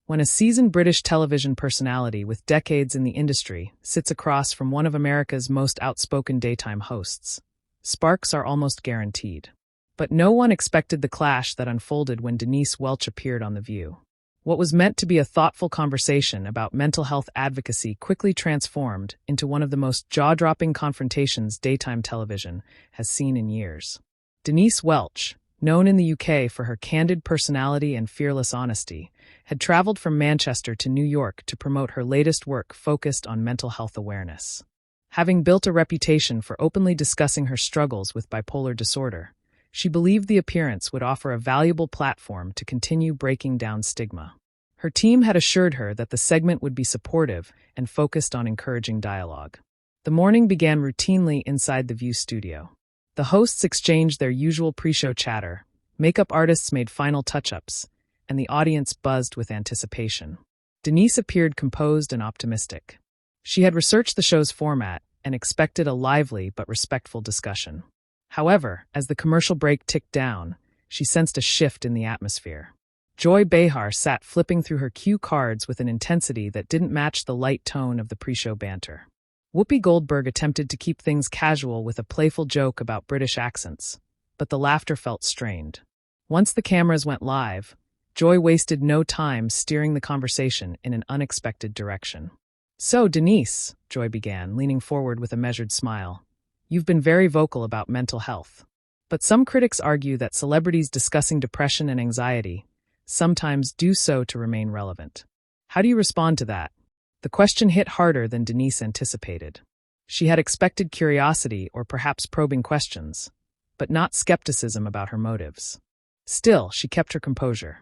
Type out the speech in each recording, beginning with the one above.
When a seasoned British television personality with decades in the industry sits across from one of America's most outspoken daytime hosts, sparks are almost guaranteed. But no one expected the clash that unfolded when Denise Welch appeared on The View. What was meant to be a thoughtful conversation about mental health advocacy quickly transformed into one of the most jaw-dropping confrontations daytime television has seen in years. Denise Welch, known in the UK for her candid personality and fearless honesty, had traveled from Manchester to New York to promote her latest work focused on mental health awareness. Having built a reputation for openly discussing her struggles with bipolar disorder, she believed the appearance would offer a valuable platform to continue breaking down stigma. Her team had assured her that the segment would be supportive and focused on encouraging dialogue. The morning began routinely inside the View studio. The hosts exchanged their usual pre-show chatter, makeup artists made final touch-ups, and the audience buzzed with anticipation. Denise appeared composed and optimistic. She had researched the show's format and expected a lively but respectful discussion. However, as the commercial break ticked down, she sensed a shift in the atmosphere. Joy Behar sat flipping through her cue cards with an intensity that didn't match the light tone of the pre-show banter. Whoopi Goldberg attempted to keep things casual with a playful joke about British accents, but the laughter felt strained. Once the cameras went live, Joy wasted no time steering the conversation in an unexpected direction. "So, Denise," Joy began, leaning forward with a measured smile, "you've been very vocal about mental health. But some critics argue that celebrities discussing depression and anxiety sometimes do so to remain relevant. How do you respond to that?" The question hit harder than Denise anticipated. She had expected curiosity or perhaps probing questions, but not skepticism about her motives. Still, she kept her composure.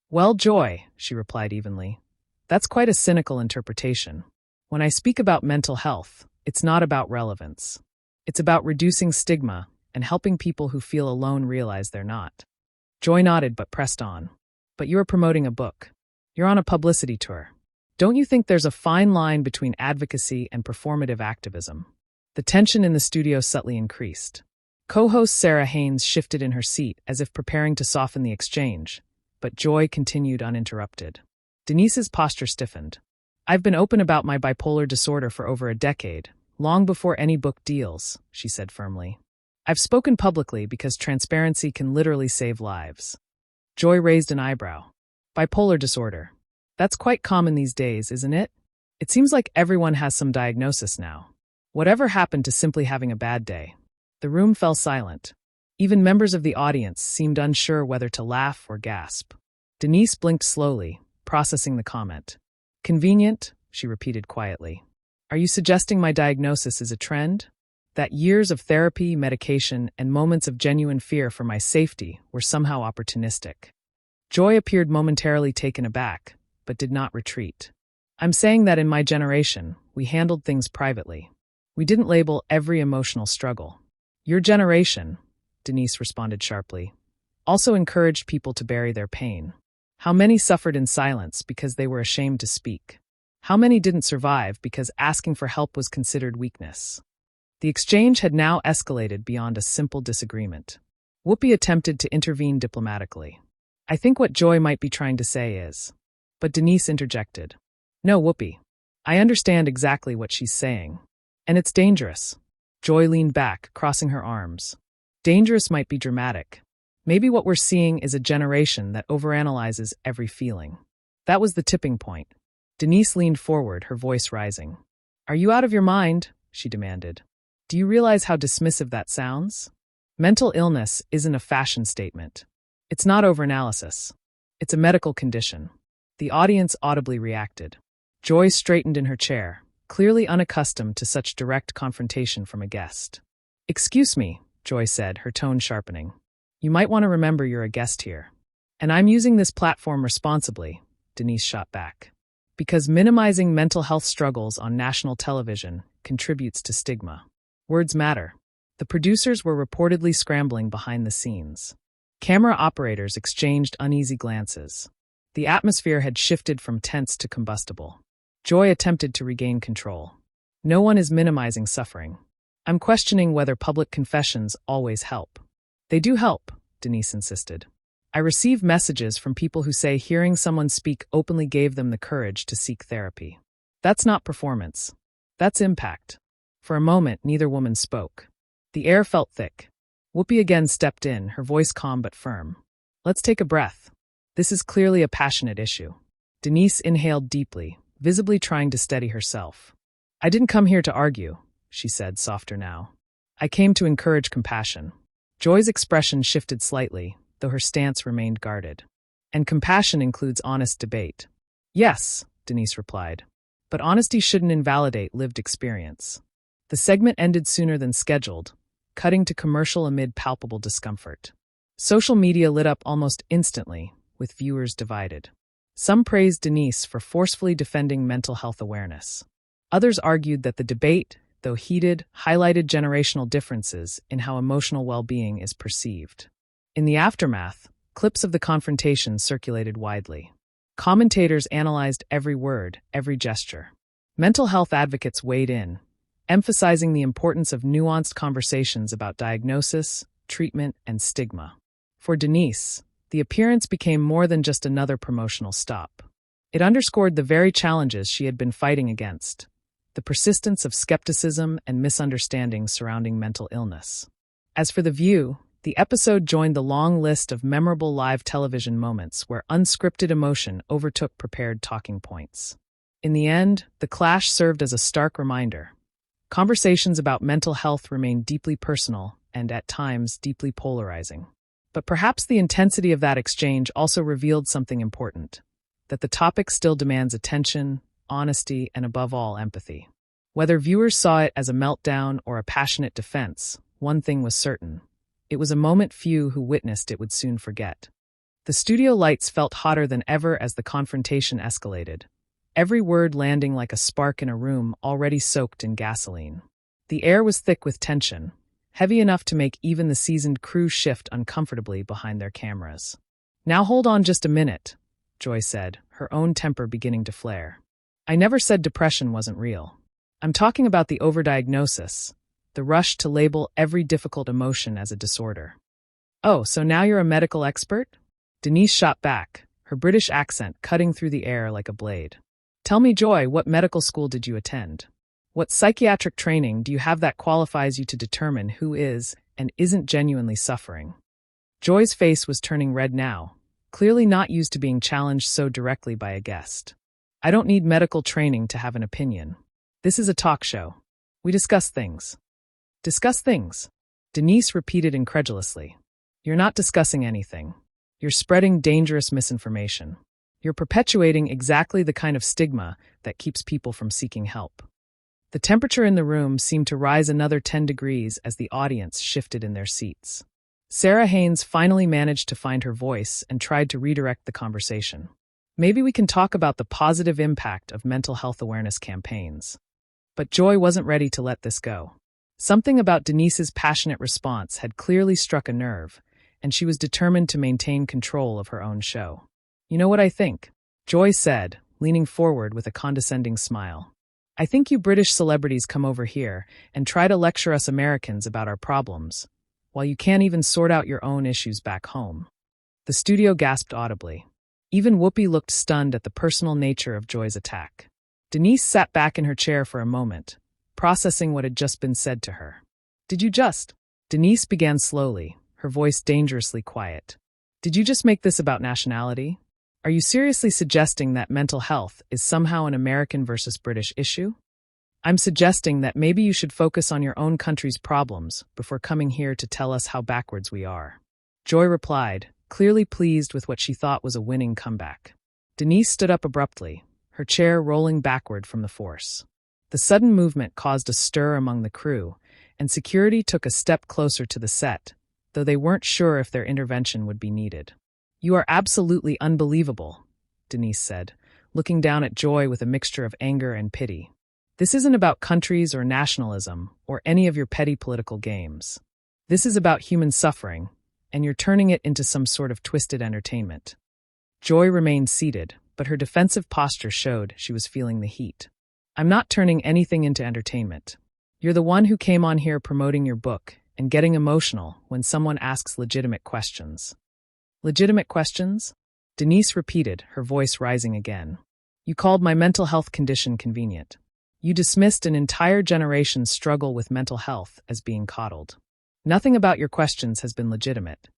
"Well, Joy," she replied evenly, "that's quite a cynical interpretation. When I speak about mental health, it's not about relevance. It's about reducing stigma and helping people who feel alone realize they're not." Joy nodded but pressed on. "But you're promoting a book. You're on a publicity tour. Don't you think there's a fine line between advocacy and performative activism?" The tension in the studio subtly increased. Co-host Sarah Haynes shifted in her seat as if preparing to soften the exchange, but Joy continued uninterrupted. Denise's posture stiffened. "I've been open about my bipolar disorder for over a decade, long before any book deals," she said firmly. "I've spoken publicly because transparency can literally save lives." Joy raised an eyebrow. "Bipolar disorder. That's quite common these days, isn't it? It seems like everyone has some diagnosis now. Whatever happened to simply having a bad day?" The room fell silent. Even members of the audience seemed unsure whether to laugh or gasp. Denise blinked slowly, processing the comment. "Convenient," she repeated quietly. "Are you suggesting my diagnosis is a trend? That years of therapy, medication, and moments of genuine fear for my safety were somehow opportunistic?" Joy appeared momentarily taken aback, but did not retreat. "I'm saying that in my generation, we handled things privately. We didn't label every emotional struggle. Your generation," Denise responded sharply, "also encouraged people to bury their pain. How many suffered in silence because they were ashamed to speak? How many didn't survive because asking for help was considered weakness?" The exchange had now escalated beyond a simple disagreement. Whoopi attempted to intervene diplomatically. "I think what Joy might be trying to say is..." But Denise interjected. "No, Whoopi. I understand exactly what she's saying. And it's dangerous." Joy leaned back, crossing her arms. "Dangerous might be dramatic. Maybe what we're seeing is a generation that overanalyzes every feeling." That was the tipping point. Denise leaned forward, her voice rising. "Are you out of your mind?" she demanded. "Do you realize how dismissive that sounds? Mental illness isn't a fashion statement. It's not overanalysis. It's a medical condition." The audience audibly reacted. Joy straightened in her chair, clearly unaccustomed to such direct confrontation from a guest. "Excuse me," Joy said, her tone sharpening. "You might want to remember you're a guest here. And I'm using this platform responsibly," Denise shot back. "Because minimizing mental health struggles on national television contributes to stigma. Words matter." The producers were reportedly scrambling behind the scenes. Camera operators exchanged uneasy glances. The atmosphere had shifted from tense to combustible. Joy attempted to regain control. "No one is minimizing suffering. I'm questioning whether public confessions always help." "They do help," Denise insisted. I receive messages from people who say hearing someone speak openly gave them the courage to seek therapy. That's not performance. That's impact. For a moment, neither woman spoke. The air felt thick. Whoopi again stepped in, her voice calm but firm. Let's take a breath. This is clearly a passionate issue. Denise inhaled deeply, visibly trying to steady herself. I didn't come here to argue, she said, softer now. I came to encourage compassion. Joy's expression shifted slightly, though her stance remained guarded. And compassion includes honest debate. Yes, Denise replied. But honesty shouldn't invalidate lived experience. The segment ended sooner than scheduled, cutting to commercial amid palpable discomfort. Social media lit up almost instantly, with viewers divided. Some praised Denise for forcefully defending mental health awareness. Others argued that the debate, though heated, highlighted generational differences in how emotional well-being is perceived. In the aftermath, clips of the confrontation circulated widely. Commentators analyzed every word, every gesture. Mental health advocates weighed in, emphasizing the importance of nuanced conversations about diagnosis, treatment, and stigma. For Denise, the appearance became more than just another promotional stop. It underscored the very challenges she had been fighting against, the persistence of skepticism and misunderstandings surrounding mental illness. As for The View, the episode joined the long list of memorable live television moments where unscripted emotion overtook prepared talking points. In the end, the clash served as a stark reminder. Conversations about mental health remain deeply personal and, at times, deeply polarizing. But perhaps the intensity of that exchange also revealed something important, that the topic still demands attention, honesty, and above all, empathy. Whether viewers saw it as a meltdown or a passionate defense, one thing was certain. It was a moment few who witnessed it would soon forget. The studio lights felt hotter than ever as the confrontation escalated, every word landing like a spark in a room already soaked in gasoline. The air was thick with tension, heavy enough to make even the seasoned crew shift uncomfortably behind their cameras. Now hold on just a minute, Joy said, her own temper beginning to flare. I never said depression wasn't real. I'm talking about the overdiagnosis, the rush to label every difficult emotion as a disorder. Oh, so now you're a medical expert? Denise shot back, her British accent cutting through the air like a blade. Tell me, Joy, what medical school did you attend? What psychiatric training do you have that qualifies you to determine who is and isn't genuinely suffering? Joy's face was turning red now, clearly not used to being challenged so directly by a guest. I don't need medical training to have an opinion. This is a talk show. We discuss things. Discuss things? Denise repeated incredulously. You're not discussing anything. You're spreading dangerous misinformation. You're perpetuating exactly the kind of stigma that keeps people from seeking help. The temperature in the room seemed to rise another 10 degrees as the audience shifted in their seats. Sarah Haynes finally managed to find her voice and tried to redirect the conversation. Maybe we can talk about the positive impact of mental health awareness campaigns. But Joy wasn't ready to let this go. Something about Denise's passionate response had clearly struck a nerve, and she was determined to maintain control of her own show. You know what I think? Joy said, leaning forward with a condescending smile. I think you British celebrities come over here and try to lecture us Americans about our problems, while you can't even sort out your own issues back home. The studio gasped audibly. Even Whoopi looked stunned at the personal nature of Joy's attack. Denise sat back in her chair for a moment, processing what had just been said to her. Did you just? Denise began slowly, her voice dangerously quiet. Did you just make this about nationality? Are you seriously suggesting that mental health is somehow an American versus British issue? I'm suggesting that maybe you should focus on your own country's problems before coming here to tell us how backwards we are. Joy replied, clearly pleased with what she thought was a winning comeback. Denise stood up abruptly, her chair rolling backward from the force. The sudden movement caused a stir among the crew, and security took a step closer to the set, though they weren't sure if their intervention would be needed. You are absolutely unbelievable, Denise said, looking down at Joy with a mixture of anger and pity. This isn't about countries or nationalism or any of your petty political games. This is about human suffering, and you're turning it into some sort of twisted entertainment. Joy remained seated, but her defensive posture showed she was feeling the heat. I'm not turning anything into entertainment. You're the one who came on here promoting your book and getting emotional when someone asks legitimate questions. Legitimate questions? Denise repeated, her voice rising again. You called my mental health condition convenient. You dismissed an entire generation's struggle with mental health as being coddled. Nothing about your questions has been legitimate.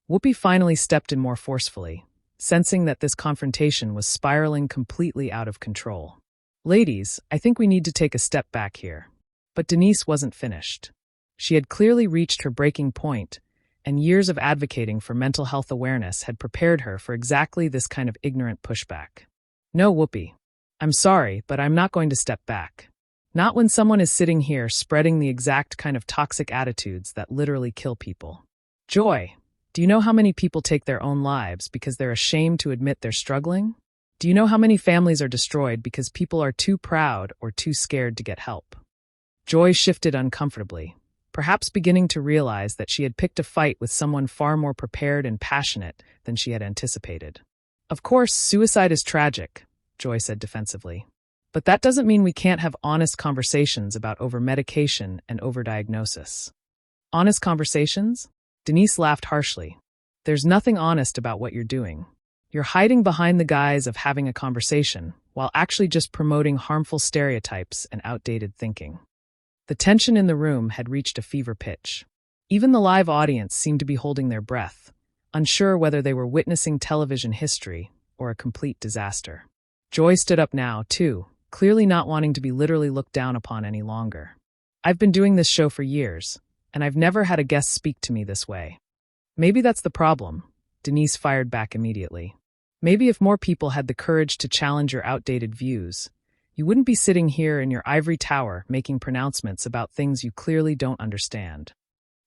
Whoopi finally stepped in more forcefully, sensing that this confrontation was spiraling completely out of control. Ladies, I think we need to take a step back here. But Denise wasn't finished. She had clearly reached her breaking point, and years of advocating for mental health awareness had prepared her for exactly this kind of ignorant pushback. No, Whoopi. I'm sorry, but I'm not going to step back. Not when someone is sitting here spreading the exact kind of toxic attitudes that literally kill people. Joy, do you know how many people take their own lives because they're ashamed to admit they're struggling? Do you know how many families are destroyed because people are too proud or too scared to get help? Joy shifted uncomfortably, perhaps beginning to realize that she had picked a fight with someone far more prepared and passionate than she had anticipated. Of course, suicide is tragic, Joy said defensively. But that doesn't mean we can't have honest conversations about over-medication and over-diagnosis. Honest conversations? Denise laughed harshly. There's nothing honest about what you're doing. You're hiding behind the guise of having a conversation, while actually just promoting harmful stereotypes and outdated thinking. The tension in the room had reached a fever pitch. Even the live audience seemed to be holding their breath, unsure whether they were witnessing television history or a complete disaster. Joy stood up now, too, clearly not wanting to be literally looked down upon any longer. I've been doing this show for years, and I've never had a guest speak to me this way. Maybe that's the problem, Denise fired back immediately. Maybe if more people had the courage to challenge your outdated views, you wouldn't be sitting here in your ivory tower making pronouncements about things you clearly don't understand.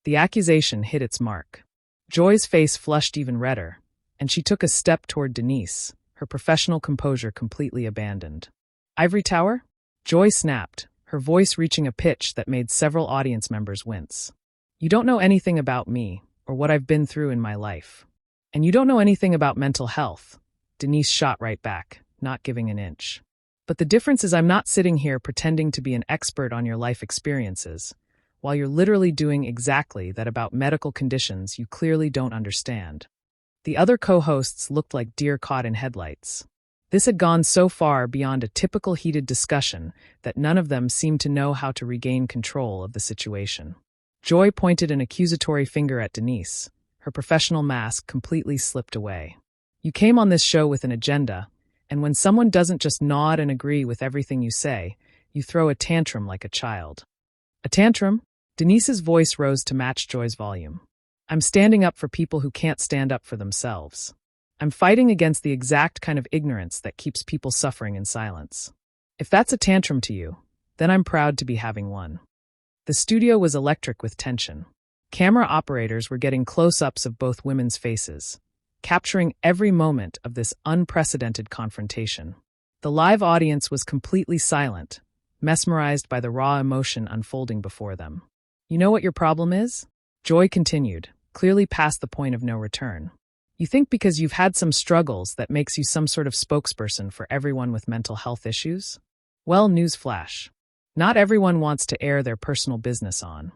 The accusation hit its mark. Joy's face flushed even redder, and she took a step toward Denise, her professional composure completely abandoned. Ivory tower? Joy snapped, her voice reaching a pitch that made several audience members wince. You don't know anything about me, or what I've been through in my life. And you don't know anything about mental health, Denise shot right back, not giving an inch. But the difference is I'm not sitting here pretending to be an expert on your life experiences, while you're literally doing exactly that about medical conditions you clearly don't understand. The other co-hosts looked like deer caught in headlights. This had gone so far beyond a typical heated discussion that none of them seemed to know how to regain control of the situation. Joy pointed an accusatory finger at Denise. Her professional mask completely slipped away. You came on this show with an agenda, and when someone doesn't just nod and agree with everything you say, you throw a tantrum like a child. A tantrum? Denise's voice rose to match Joy's volume. I'm standing up for people who can't stand up for themselves. I'm fighting against the exact kind of ignorance that keeps people suffering in silence. If that's a tantrum to you, then I'm proud to be having one. The studio was electric with tension. Camera operators were getting close-ups of both women's faces, capturing every moment of this unprecedented confrontation. The live audience was completely silent, mesmerized by the raw emotion unfolding before them. You know what your problem is? Joy continued, clearly past the point of no return. You think because you've had some struggles that makes you some sort of spokesperson for everyone with mental health issues? Well, newsflash. Not everyone wants to air their personal business on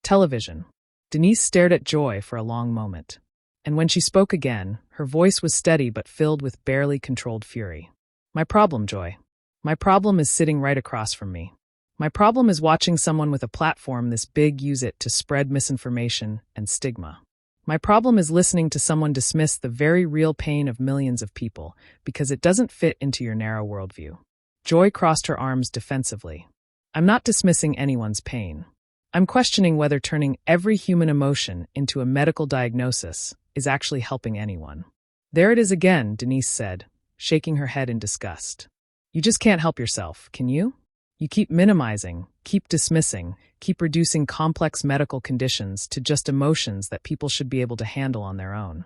television. Denise stared at Joy for a long moment. And when she spoke again, her voice was steady but filled with barely controlled fury. My problem, Joy. My problem is sitting right across from me. My problem is watching someone with a platform this big use it to spread misinformation and stigma. My problem is listening to someone dismiss the very real pain of millions of people because it doesn't fit into your narrow worldview. Joy crossed her arms defensively. I'm not dismissing anyone's pain. I'm questioning whether turning every human emotion into a medical diagnosis is actually helping anyone. There it is again, Denise said, shaking her head in disgust. You just can't help yourself, can you? You keep minimizing, keep dismissing, keep reducing complex medical conditions to just emotions that people should be able to handle on their own.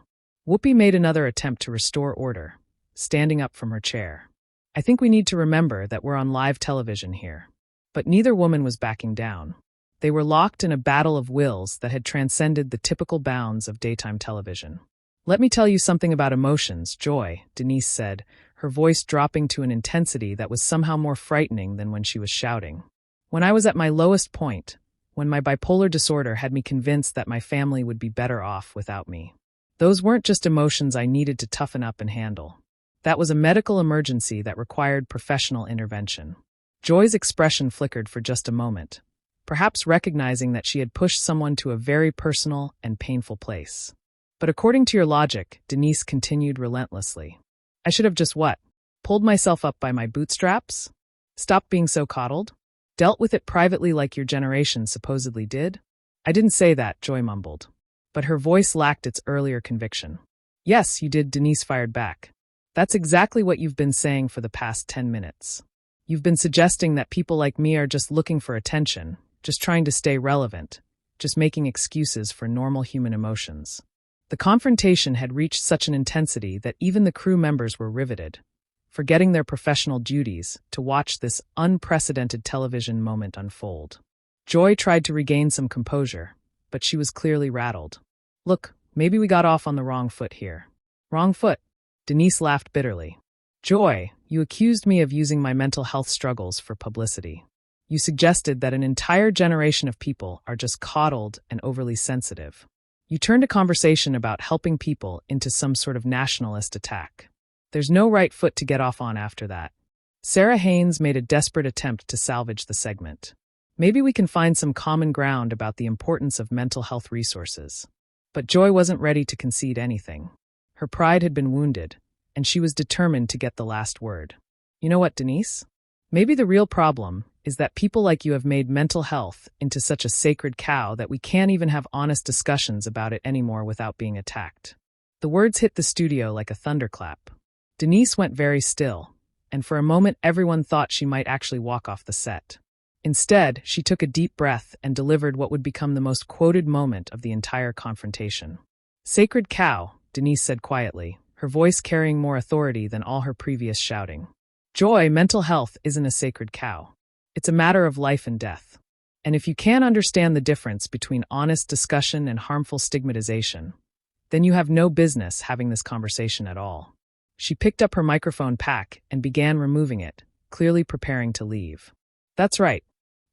Whoopi made another attempt to restore order, standing up from her chair. I think we need to remember that we're on live television here. But neither woman was backing down. They were locked in a battle of wills that had transcended the typical bounds of daytime television. Let me tell you something about emotions, Joy, Denise said, her voice dropping to an intensity that was somehow more frightening than when she was shouting. When I was at my lowest point, when my bipolar disorder had me convinced that my family would be better off without me, Those weren't just emotions I needed to toughen up and handle. That was a medical emergency that required professional intervention. Joy's expression flickered for just a moment, perhaps recognizing that she had pushed someone to a very personal and painful place. But according to your logic, Denise continued relentlessly. I should have just what? Pulled myself up by my bootstraps? Stopped being so coddled? Dealt with it privately like your generation supposedly did? I didn't say that, Joy mumbled. But her voice lacked its earlier conviction. Yes, you did, Denise fired back. That's exactly what you've been saying for the past 10 minutes. You've been suggesting that people like me are just looking for attention, just trying to stay relevant, just making excuses for normal human emotions. The confrontation had reached such an intensity that even the crew members were riveted, forgetting their professional duties to watch this unprecedented television moment unfold. Joy tried to regain some composure, but she was clearly rattled. Look, maybe we got off on the wrong foot here. Wrong foot? Denise laughed bitterly. Joy, you accused me of using my mental health struggles for publicity. You suggested that an entire generation of people are just coddled and overly sensitive. You turned a conversation about helping people into some sort of nationalist attack. There's no right foot to get off on after that. Sarah Haynes made a desperate attempt to salvage the segment. Maybe we can find some common ground about the importance of mental health resources. But Joy wasn't ready to concede anything. Her pride had been wounded, and she was determined to get the last word. You know what, Denise? Maybe the real problem is that people like you have made mental health into such a sacred cow that we can't even have honest discussions about it anymore without being attacked. The words hit the studio like a thunderclap. Denise went very still, and for a moment everyone thought she might actually walk off the set. Instead, she took a deep breath and delivered what would become the most quoted moment of the entire confrontation. Sacred cow, Denise said quietly, her voice carrying more authority than all her previous shouting. Joy, mental health isn't a sacred cow. It's a matter of life and death. And if you can't understand the difference between honest discussion and harmful stigmatization, then you have no business having this conversation at all. She picked up her microphone pack and began removing it, clearly preparing to leave. That's right.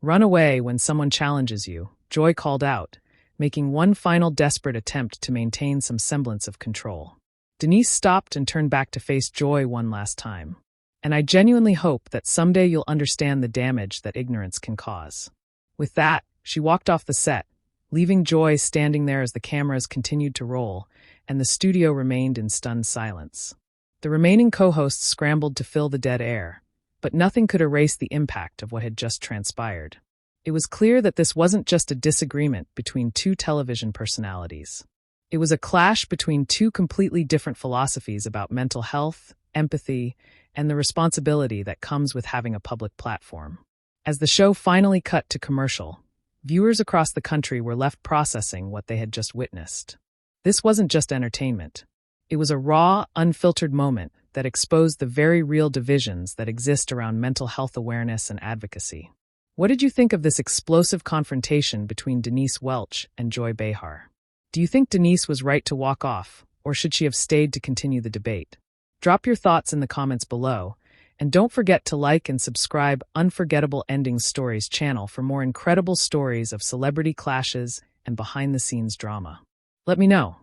Run away when someone challenges you, Joy called out, making one final desperate attempt to maintain some semblance of control. Denise stopped and turned back to face Joy one last time. And I genuinely hope that someday you'll understand the damage that ignorance can cause. With that, she walked off the set, leaving Joy standing there as the cameras continued to roll, and the studio remained in stunned silence. The remaining co-hosts scrambled to fill the dead air, but nothing could erase the impact of what had just transpired. It was clear that this wasn't just a disagreement between two television personalities. It was a clash between two completely different philosophies about mental health, empathy, and the responsibility that comes with having a public platform. As the show finally cut to commercial, viewers across the country were left processing what they had just witnessed. This wasn't just entertainment. It was a raw, unfiltered moment that exposed the very real divisions that exist around mental health awareness and advocacy. What did you think of this explosive confrontation between Denise Welch and Joy Behar? Do you think Denise was right to walk off, or should she have stayed to continue the debate? Drop your thoughts in the comments below, and don't forget to like and subscribe Unforgettable Endings Stories channel for more incredible stories of celebrity clashes and behind-the-scenes drama. Let me know.